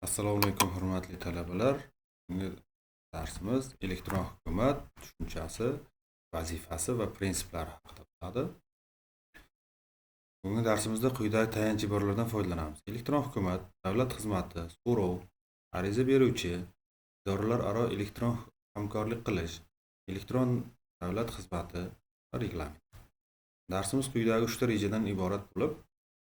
Assalomu alaykum hurmatli talabalar. Bugungi darsimiz elektron hukumat tushunchasi, vazifasi va prinsiplari haqida bo'ladi. Bugungi darsimizda quyidagi tayanch iboralardan foydalanamiz. Elektron hukumat davlat xizmati, so'rov, ariza beruvchi, idoralararo elektron hamkorlik qilish, elektron davlat xizmati va reglament. Darsimiz quyidagi 3 ta rejadan iborat bo'lib,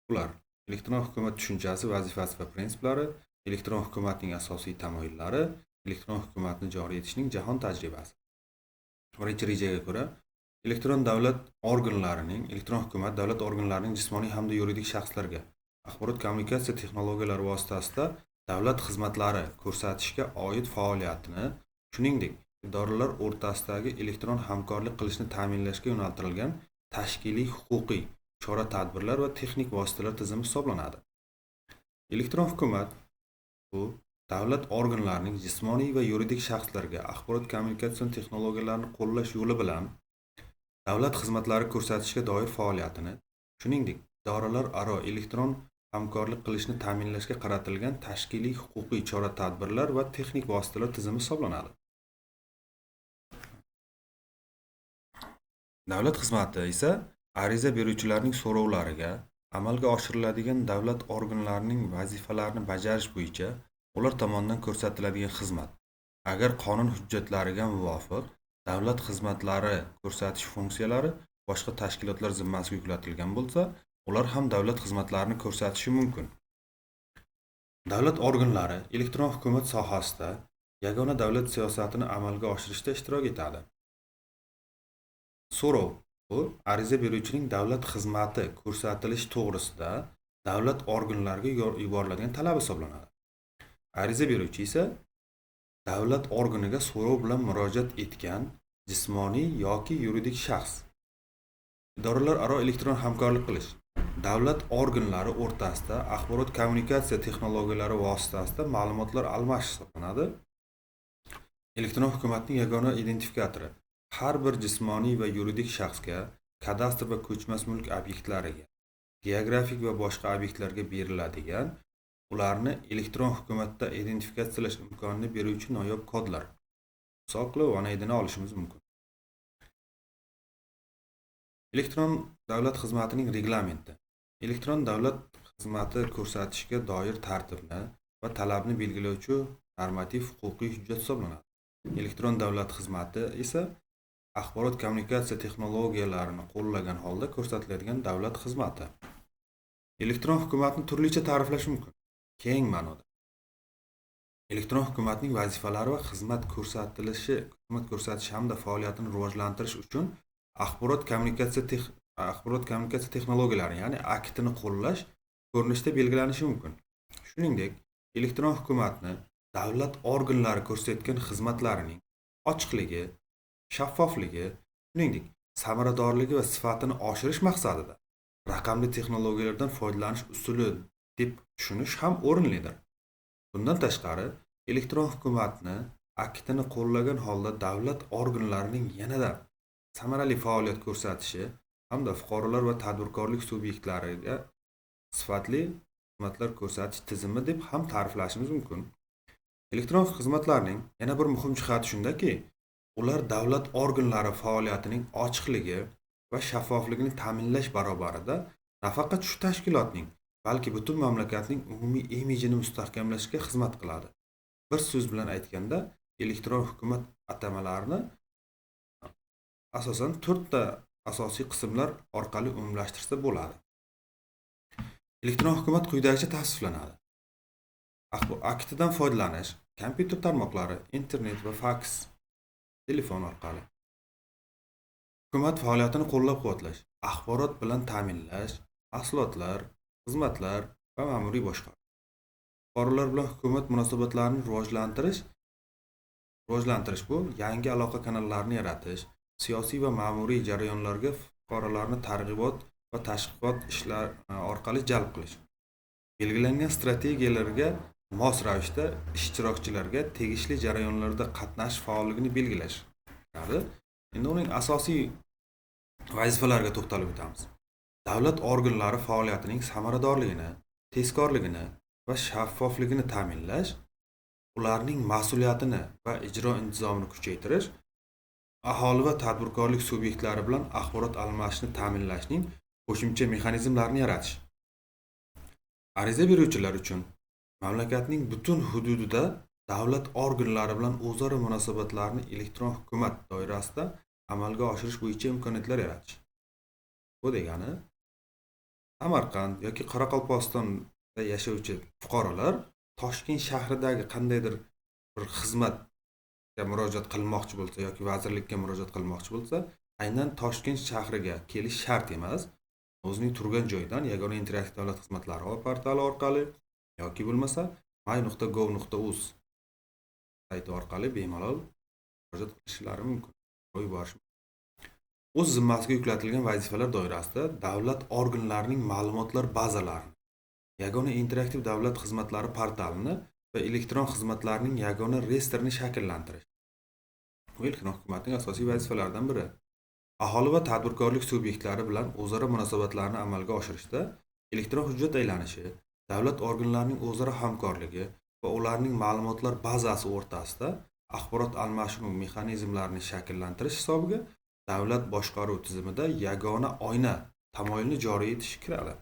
ular elektron hukumat tushunchasi, vazifasi va prinsiplari, elektron hukumatning asosiy tamoyillari, elektron hukumatni joriy etishning jahon tajribasi. Birinchi rejaga ko'ra, elektron hukumat davlat organlarining jismoniy hamda yuridik shaxslarga axborot kommunikatsiya texnologiyalari vositasida davlat xizmatlari ko'rsatishga oid faoliyatini, shuningdek, idoralar o'rtasidagi elektron hamkorlik qilishni ta'minlashga yo'naltirilgan tashkiliy, huquqiy chora-tadbirlar va texnik vositalar tizimi hisoblanadi. Elektron hukumat bu davlat organlarining jismoniy va yuridik shaxslarga axborot kommunikatsion texnologiyalarini qo'llash yo'li bilan davlat xizmatlari ko'rsatishga doir faoliyatini, shuningdek, idoralararo elektron hamkorlik qilishni ta'minlashga qaratilgan tashkiliy, huquqiy chora-tadbirlar va texnik vositalar tizimi hisoblanadi. Davlat xizmati esa ariza beruvchilarning so'rovlariga amalga oshiriladigan davlat organlarining vazifalarini bajarish bo'yicha ular tomonidan ko'rsatiladigan xizmat. Agar qonun hujjatlariga muvofiq davlat xizmatlari ko'rsatish funksiyalari boshqa tashkilotlar zimmasiga yuklatilgan bo'lsa, ular ham davlat xizmatlarini ko'rsatishi mumkin. Davlat organlari elektron hukumat sohasida yagona davlat siyosatini amalga oshirishda ishtirok etadi. So'rov bu ariza beruvchining davlat xizmati ko'rsatilishi to'g'risida davlat organlariga yuboriladigan talab hisoblanadi. Ariza beruvchi esa davlat organiga so'rov bilan murojaat etgan jismoniy yoki yuridik shaxs. Idoralararo elektron hamkorlik qilish davlat organlari o'rtasida axborot kommunikatsiya texnologiyalari vositasida ma'lumotlar almashish hisoblanadi. Elektron hukumatning yagona identifikatori har bir jismoniy va yuridik shaxsga kadastr va ko'chmas mulk obyektlariga, geografik va boshqa obyektlarga beriladigan ularni elektron hukumatda identifikatsiyalash imkonini beruvchi noyob kodlar hisobli va naydini olishimiz mumkin. Elektron davlat xizmatining reglamenti elektron davlat xizmati ko'rsatishga doir tartibni va talabni belgilovchi normativ huquqiy hujjat hisoblanadi. Elektron davlat xizmati esa axborot kommunikatsiya texnologiyalarini qo'llagan holda ko'rsatiladigan davlat xizmati. Elektron hukumatni turlicha ta'riflash mumkin. Keng ma'noda elektron hukumatning vazifalari va xizmat ko'rsatish hamda faoliyatini rivojlantirish uchun axborot kommunikatsiya texnologiyalari, ya'ni AKTni qo'llash ko'rinishda belgilanishi mumkin. Shuningdek, elektron hukumatni davlat organlari ko'rsatgan xizmatlarining ochiqligi, shaffofligi, shuningdek, samaradorligi va sifatini oshirish maqsadida raqamli texnologiyalardan foydalanish usuli deb tushunish ham o'rinlidir. Bundan tashqari, elektron hukumatni AKTni qo'llagan holda davlat organlarining yanada samarali faoliyat ko'rsatishi hamda fuqarolar va tadbirkorlik subyektlariga sifatli xizmatlar ko'rsatish tizimi deb ham ta'riflashimiz mumkin. Elektron xizmatlarning yana bir muhim jihati shundaki, ular davlat organlari faoliyatining ochiqligi va shaffofligini ta'minlash barobarida nafaqat shu tashkilotning, balki butun mamlakatning umumiy imijini mustahkamlashga xizmat qiladi. Bir so'z bilan aytganda, elektron hukumat atamalarini asosan 4 ta asosiy qismlar orqali umumlashtirsa bo'ladi. Elektron hukumat quyidagicha tavsiflanadi. AKTdan foydalanish, kompyuter tarmoqlari, internet va faks, telefon orqali. Hukumat faoliyatini qo'llab-quvvatlash, axborot bilan ta'minlash, mahsulotlar, xizmatlar va ma'muriy boshqaruv. Fuqarolar bilan hukumat munosabatlarini rivojlantirish bu yangi aloqa kanallarini yaratish, siyosiy va ma'muriy jarayonlarga fuqarolarni targ'ibot va tashviqot ishlari orqali jalb qilish. Belgilangan strategiyalarga mos ravishda ishtirokchilarga tegishli jarayonlarda qatnashish faolligini belgilash. Endi uning asosiy vazifalariga to'xtalib o'tamiz. Davlat organlari faoliyatining samaradorligini, tezkorligini va shaffofligini ta'minlash, ularning mas'uliyatini va ijro intizomini kuchaytirish, aholi va tadbirkorlik subyektlari bilan axborot almashishni ta'minlashning qo'shimcha mexanizmlarini yaratish. Ariza beruvchilar uchun mamlakatning butun hududida davlat organlari bilan o'zaro munosabatlarni elektron hukumat doirasida amalga oshirish bo'yicha imkoniyatlar yaratish. Bu degani, Samarqand yoki Qoraqalpog'istonda yashovchi fuqarolar Toshkent shahridagi qandaydir bir xizmatga murojaat qilmoqchi bo'lsa yoki vazirlikka murojaat qilmoqchi bo'lsa, aynan Toshkent shahriga kelish shart emas. O'zining turgan joyidan Yagona interaktiv davlat xizmatlari portali orqali yoki bo'lmasa my.gov.uz sayti orqali bemalol murojaat qilishlari mumkin. Qo'yib borish. O'z zimmasiga yuklatilgan vazifalar doirasida davlat organlarining ma'lumotlar bazalarini, Yagona interaktiv davlat xizmatlari portalini va elektron xizmatlarning yagona reyestrini shakllantirish. Bu elektron hukumatning asosiy vazifalaridan biri. Aholi va tadbirkorlik subyektlari bilan o'zaro munosabatlarni amalga oshirishda elektron hujjat aylanishi, davlat organlarining o'zaro hamkorligi va ularning ma'lumotlar bazasi o'rtasida axborot almashinuv mexanizmlarini shakllantirish hisobiga davlat boshqaruv tizimida yagona oyna tamoyilni joriy etish kiradi.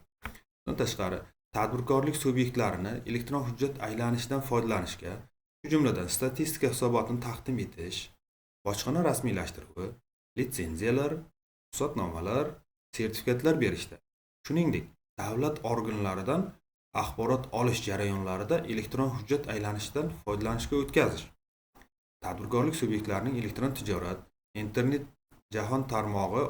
Bundan tashqari, tadbirkorlik subyektlarini elektron hujjat aylanishidan foydalanishga, shu jumladan statistika hisobotini taqdim etish, bojxona rasmiylashtiruvi, litsenziyalar, ruxsatnomalar, sertifikatlar berishda, shuningdek, davlat organlaridan axborot olish jarayonlarida elektron hujjat aylanishidan foydalanishga o'tkazish. Tadbirkorlik subyektlarining elektron tijorat, internet jahon tarmog'i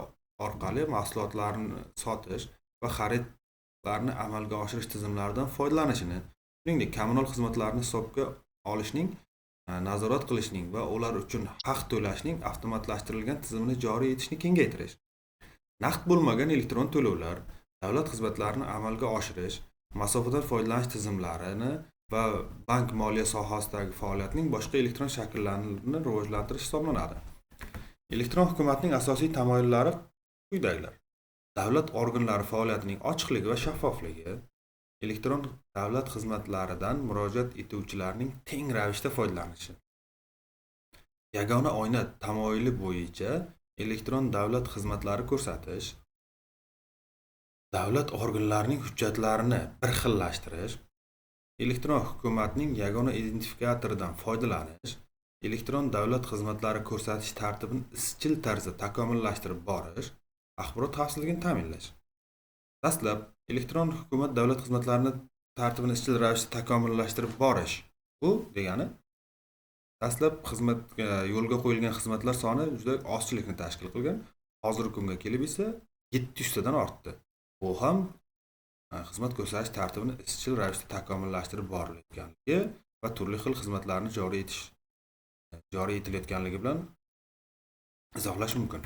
orqali mahsulotlarni sotish va xaridlarni amalga oshirish tizimlaridan foydalanishini, shuningdek, kommunal xizmatlarni hisobga olishning, nazorat qilishning va ular uchun haq to'lashning avtomatlashtirilgan tizimini joriy etishni kengaytirish. Naqd bo'lmagan elektron to'lovlar, davlat xizmatlarini amalga oshirish, masofadan foydalanish tizimlarini va bank moliya sohasidagi faoliyatning boshqa elektron shakllarini rivojlantirish hisoblanadi. Elektron hukumatning asosiy tamoyillari quyidagilar. Davlat organlari faoliyatining ochiqligi va shaffofligi, elektron davlat xizmatlaridan murojaat etuvchilarning teng ravishda foydalanishi, yagona oyna tamoyili bo'yicha elektron davlat xizmatlari ko'rsatish, davlat organlarining hujjatlarini bir xillashtirish, elektron hukumatning yagona identifikatoridan foydalanish, elektron davlat xizmatlari ko'rsatish tartibini izchil tarzda takomillashtirib borish, axborot xavfsizligini ta'minlash. Dastlab, elektron hukumat davlat xizmatlarini tartibini izchil ravishda takomillashtirib borish. Bu degani, dastlab xizmatga yo'lga qo'yilgan xizmatlar soni juda ozchilikni tashkil qilgan. Hozirgi kunga kelib esa 700 dan ortdi. Bu ham xizmat ko'rsatish tartibini izchil ravishda takomillashtirib borilayotganligi va turli xil xizmatlarni joriy etilayotganligi bilan izohlash mumkin.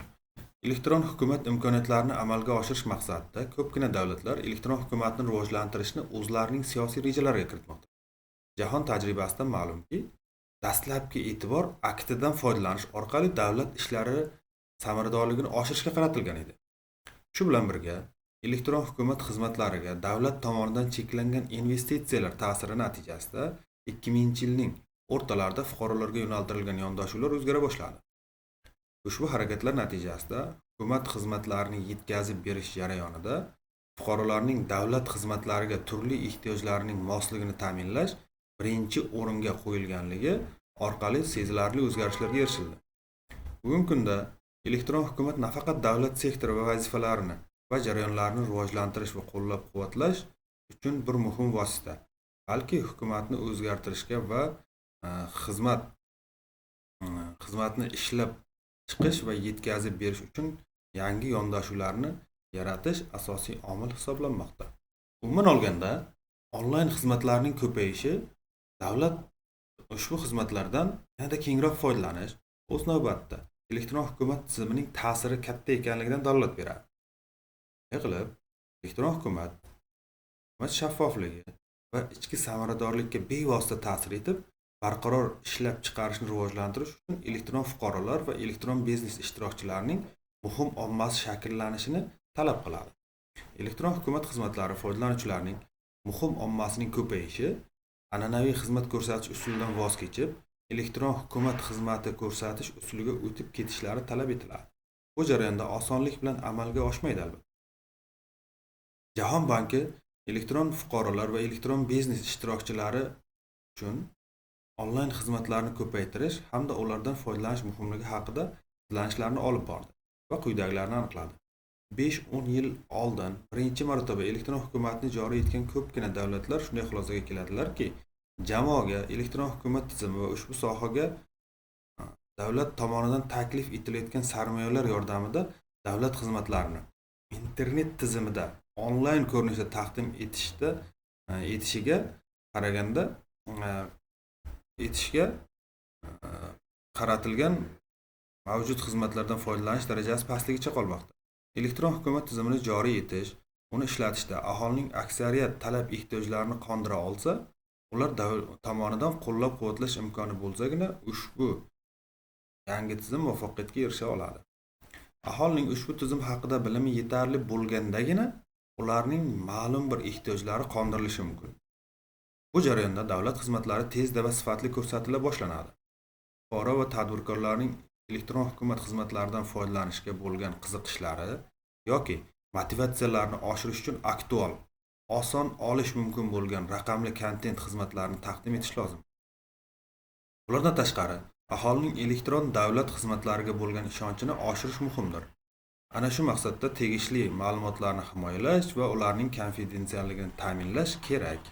Elektron hukumat imkoniyatlarini amalga oshirish maqsadida ko'pgina davlatlar elektron hukumatni rivojlantirishni o'zlarining siyosiy rejalariga kiritmoqda. Jahon tajribasidan ma'lumki, dastlabki e'tibor aktidan foydalanish orqali davlat ishlari samaradorligini oshirishga qaratilgan edi. Shu bilan birga, elektron hukumat xizmatlariga davlat tomonidan cheklangan investitsiyalar ta'siri natijasida 2000-yilning o'rtalarida fuqarolarga yo'naltirilgan yondashuvlar o'zgara boshladi. Ushbu harakatlar natijasida hukumat xizmatlarini yetkazib berish jarayonida fuqarolarning davlat xizmatlariga turli ehtiyojlarining mosligini ta'minlash birinchi o'ringa qo'yilganligi orqali sezilarli o'zgarishlarga erishildi. Bugungi kunda elektron hukumat nafaqat davlat sektori va vazifalarini va jarayonlarini rivojlantirish va qo'llab-quvvatlash uchun bir muhim vosita, balki hukumatni o'zgartirishga va xizmatni ishlab chiqish va yetkazib berish uchun yangi yondashuvlarni yaratish asosiy omil hisoblanmoqda. Umuman olganda, onlayn xizmatlarning ko'payishi davlat ushbu xizmatlardan yanada kengroq foydalanish o'z navbatida elektron hukumat tizimining ta'siri katta ekanligidan dalolat beradi. Qilib, elektron hukumat shaffofligi va ichki samaradorlikka bevosita ta'sir etib, barqaror ishlab chiqarishni rivojlantirish uchun elektron fuqarolar va elektron biznes ishtirokchilarining muhim ommasi shakllanishini talab qiladi. Elektron hukumat xizmatlari foydalanuvchilarining muhim ommasining ko'payishi an'anaviy xizmat ko'rsatish usulidan voz kechib, elektron hukumat xizmati ko'rsatish usuliga o'tib ketishlari talab etiladi. Bu jarayonda osonlik bilan amalga oshmaydi albatta. Jahon banki elektron fuqarolar va elektron biznes ishtirokchilari uchun onlayn xizmatlarni ko'paytirish hamda ulardan foydalanish muhimligi haqida izlanishlarni olib bordi va quyidagilarni aniqladi. 5-10 yil oldin birinchi marotaba elektron hukumatni joriy etgan ko'pgina davlatlar shunday xulosaga keladilarki, jamoaga elektron hukumat tizimi va ushbu sohaga davlat tomonidan taklif etilayotgan sarmoyalar yordamida davlat xizmatlarini internet tizimida onlayn ko'rinishda taqdim etishga qaraganda etishga qaratilgan mavjud xizmatlardan foydalanish darajasi pastligicha qolmoqda. Elektron hukumat tizimini joriy etish, uni ishlatishda aholining aksariyat talab ehtiyojlarini qondira olsa, ular tomonidan qo'llab-quvvatlash imkoni bo'lsagina ushbu yangi tizim muvaffaqiyatga erisha oladi. Aholining ushbu tizim haqida bilimi yetarli bo'lgandagina ularning ma'lum bir ehtiyojlari qondirilishi mumkin. Bu jarayonda davlat xizmatlari tezda va sifatli ko'rsatila boshlanadi. Fuqaro va tadbirkorlarning elektron hukumat xizmatlaridan foydalanishga bo'lgan qiziqishlari yoki motivatsiyalarini oshirish uchun aktual, oson olish mumkin bo'lgan raqamli kontent xizmatlarini taqdim etish lozim. Ulardan tashqari, aholining elektron davlat xizmatlariga bo'lgan ishonchini oshirish muhimdir. Ana shu maqsadda tegishli ma'lumotlarni himoyalash va ularning konfidensialligini ta'minlash kerak.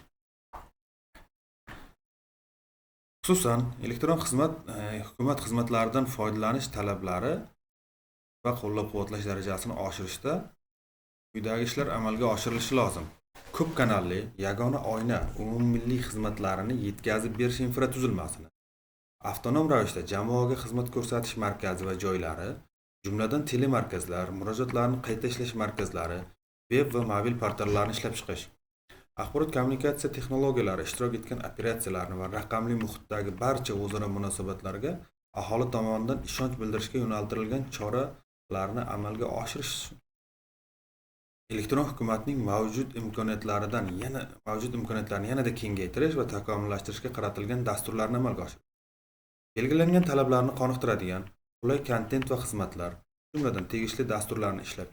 Xususan, elektron hukumat xizmatlaridan foydalanish talablari va qo'llab-quvvatlash darajasini oshirishda quyidagi ishlar amalga oshirilishi lozim. Ko'p kanalli yagona oyna umummilliy xizmatlarini yetkazib berish infratuzilmasini avtonom ravishda jamoaga xizmat ko'rsatish markazi va joylari, jumladan telemarkazlar, murojaatlarni qayta ishlash markazlari, web va mobil portallarni ishlab chiqish, axborot kommunikatsiya texnologiyalari ishtirok etgan operatsiyalarni va raqamli muhitdagi barcha o'zaro munosabatlarga aholi tomonidan ishonch bildirishga yo'naltirilgan choralarni amalga oshirish, elektron hukumatning mavjud imkoniyatlarini yanada kengaytirish va takomillashtirishga qaratilgan dasturlarni amalga oshirish. Belgilangan talablarni qoniqtiradigan qulay kontent va xizmatlar, jumladan tegishli dasturlarni ishlab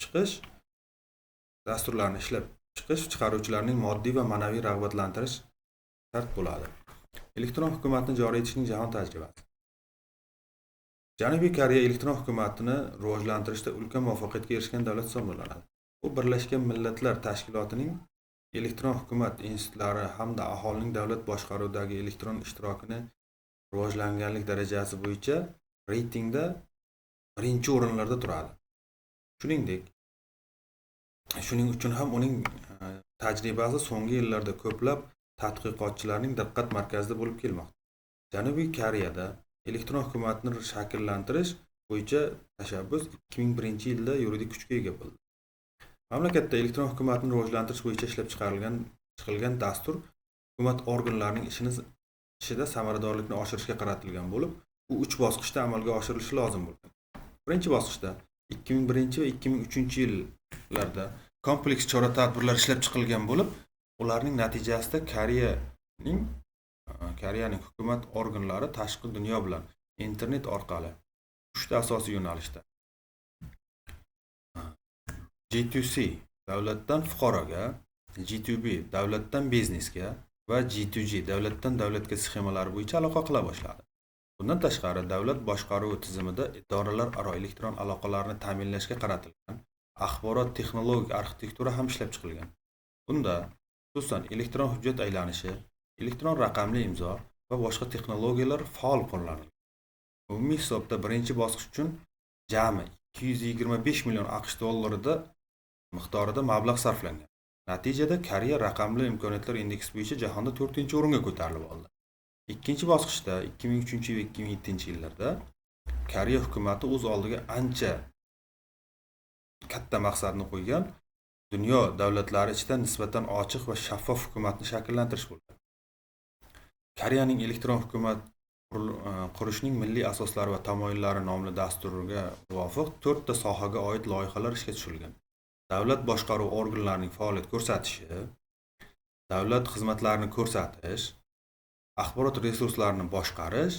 chiqish chiqaruvchilarning moddiy va ma'naviy rag'batlantirish shart bo'ladi. Elektron hukumatni joriy etishning jahon tajribasi. Janubiy Koreya elektron hukumatini rivojlantirishda ulkan muvaffaqiyatga erishgan davlat hisoblanadi. U Birlashgan Millatlar Tashkilotining elektron hukumat institutlari hamda aholining davlat boshqaruvidagi elektron ishtirokini rivojlanganlik darajasi bo'yicha reytingda birinchi o'rinlarda turadi. Shuning uchun ham uning tajribasi so'nggi yillarda ko'plab tadqiqotchilarning diqqat markazida bo'lib kelmoqda. Janubiy Koreyada elektron hukumatni shakllantirish bo'yicha tashabbus 2001-yilda yuridik kuchga ega bo'ldi. Mamlakatda elektron hukumatni rivojlantirish bo'yicha ishlab chiqilgan dastur hukumat organlarining ishida samaradorlikni oshirishga qaratilgan bo'lib, u 3 bosqichda amalga oshirilishi lozim bo'lgan. Birinchi bosqichda 2001 va 2003-yillarda kompleks chora-tadbirlar ishlab chiqilgan bo'lib, ularning natijasida Koreyaning hukumat organlari tashqi dunyo bilan internet orqali 3 ta asosiy yo'nalishda G2C davlatdan fuqaroga, G2B davlatdan biznesga va G2G davlatdan davlatga sxemalari bo'yicha aloqa qila boshladi. Bundan tashqari, davlat boshqaruvi tizimida idoralararo elektron aloqalarni ta'minlashga qaratilgan axborot texnologik arxitektura ham ishlab chiqilgan. Bunda xususan elektron hujjat aylanishi, elektron raqamli imzo va boshqa texnologiyalar faol qo'llanilgan. Umumiy hisobda birinchi bosqich uchun jami 225 million AQSh dollarida miqdorida mablag' sarflangan. Natijada Koreya raqamli imkoniyatlar indeksi bo'yicha jahonda 4-o'ringa ko'tarilib oldi. Ikkinchi bosqichda 2003 va 2007-yillarda Koreya hukumati o'z oldiga ancha katta maqsadni qo'ygan dunyo davlatlari ichida nisbatan ochiq va shaffof hukumatni shakllantirish bo'lgan. Koreyaning elektron hukumat qurishning milliy asoslari va tamoyillari nomli dasturiga muvofiq 4 ta sohaga oid loyihalar ishga tushirilgan. Davlat boshqaruv organlarining faoliyat ko'rsatishi, davlat xizmatlarini ko'rsatish, axborot resurslarini boshqarish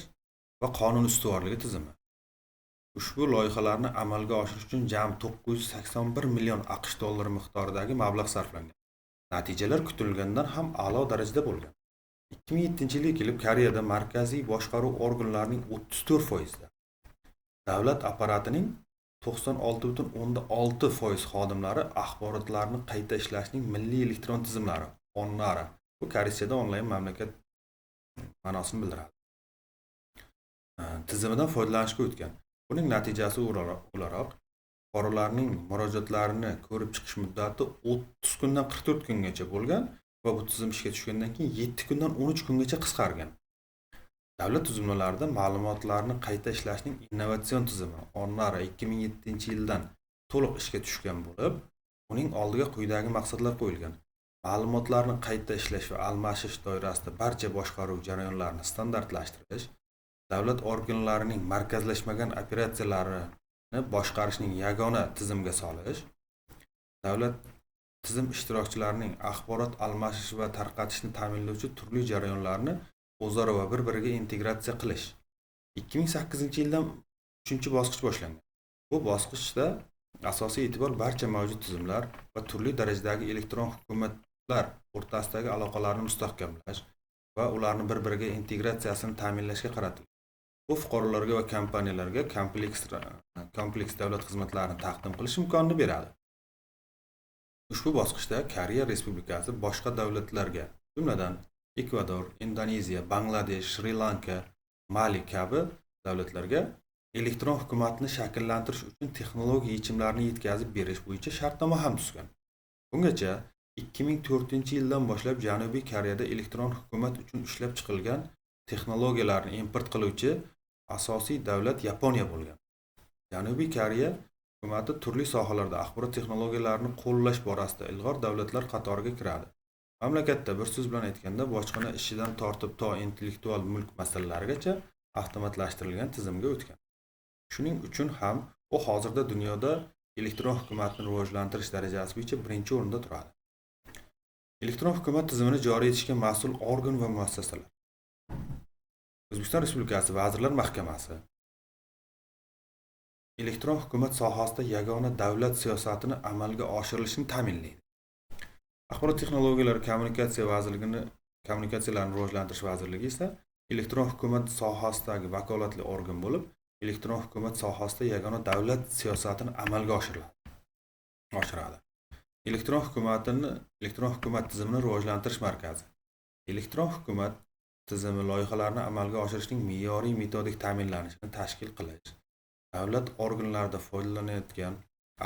va qonun ustuvorligi tizimi. Ushbu loyihalarni amalga oshirish uchun jami 981 million AQSh dollari miqdoridagi mablag' sarflangan. Natijalar kutilgandan ham a'lo darajada bo'lgan. 2007-yilga kelib Koreyada markaziy boshqaruv organlarining 34%da, davlat apparatining 96,6% xodimlari axborotlarni qayta ishlashning milliy elektron tizimlari (ONNARA) bu Koreyada onlayn mamlakat ma'nosini bildiradi. Tizimidan foydalanishga o'tgan. Buning natijasi o'laroq fuqarolarning murojaatlarini ko'rib chiqish muddati 30 kundan 44 kungacha bo'lgan va bu tizim ishga tushgandan keyin 7 kundan 13 kungacha qisqargan. Davlat tuzilmalarida ma'lumotlarni qayta ishlashning innovatsion tizimi ONNARA 2007-yildan to'liq ishga tushgan bo'lib, uning oldiga quyidagi maqsadlar qo'yilgan: ma'lumotlarni qayta ishlash va almashish doirasida barcha boshqaruv jarayonlarini standartlashtirish, davlat organlarining markazlashmagan operatsiyalarini boshqarishning yagona tizimga solish, davlat tizim ishtirokchilarining axborot almashish va tarqatishni ta'minlovchi turli jarayonlarni o'zaro va bir-biriga integratsiya qilish. 2008-yildan 3-bosqich boshlangan. Bu bosqichda asosiy e'tibor barcha mavjud tizimlar va turli darajadagi elektron hukumatlar o'rtasidagi aloqalarni mustahkamlash va ularni bir-biriga integratsiyasini ta'minlashga qaratilgan. Bu fuqarolarga va kompaniyalarga kompleks davlat xizmatlarini taqdim qilish imkonini beradi. Ushbu bosqichda Koreya Respublikasi boshqa davlatlarga, jumladan Ekvador, Indoneziya, Bangladesh, Shri-Lanka, Mali kabi davlatlarga elektron hukumatni shakllantirish uchun texnologiya yechimlarini yetkazib berish bo'yicha shartnoma ham tuzgan. Bungacha 2004-yildan boshlab Janubiy Koreyada elektron hukumat uchun ishlab chiqilgan texnologiyalarni import qiluvchi asosiy davlat Yaponiya bo'lgan. Janubiy Koreya hukumati turli sohalarda axborot texnologiyalarini qo'llash borasida ilg'or davlatlar qatoriga kiradi. Mamlakatda bir so'z bilan aytganda bojxona ishidan tortib to intellektual mulk masalalarigacha avtomatlashtirilgan tizimga o'tgan. Shuning uchun ham u hozirda dunyoda elektron hukumatni rivojlantirish darajasi bo'yicha birinchi o'rinda turadi. Elektron hukumat tizimini joriy etishga mas'ul organ va muassasalar. O'zbekiston Respublikasi Vazirlar Mahkamasi elektron hukumat sohasida yagona davlat siyosatini amalga oshirilishini ta'minlaydi. Axborot texnologiyalari kommunikatsiyalarni rivojlantirish vazirligi esa elektron hukumat sohasidagi vakolatli organ bo'lib, elektron hukumat sohasida yagona davlat siyosatini amalga oshiradi. Elektron hukumat tizimini rivojlantirish markazi. Elektron hukumat tizimi loyihalarini amalga oshirishning me'yoriy metodik ta'minlanishini tashkil qilish, davlat organlarida foydalanayotgan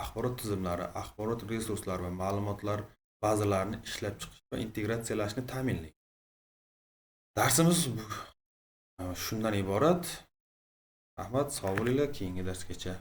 axborot tizimlari, axborot resurslari va ma'lumotlar bazalarini ishlab chiqish va integratsiyalashni ta'minlaydi. Darsimiz shundan iborat. Rahmat, sog' bo'linglar, keyingi darsgacha.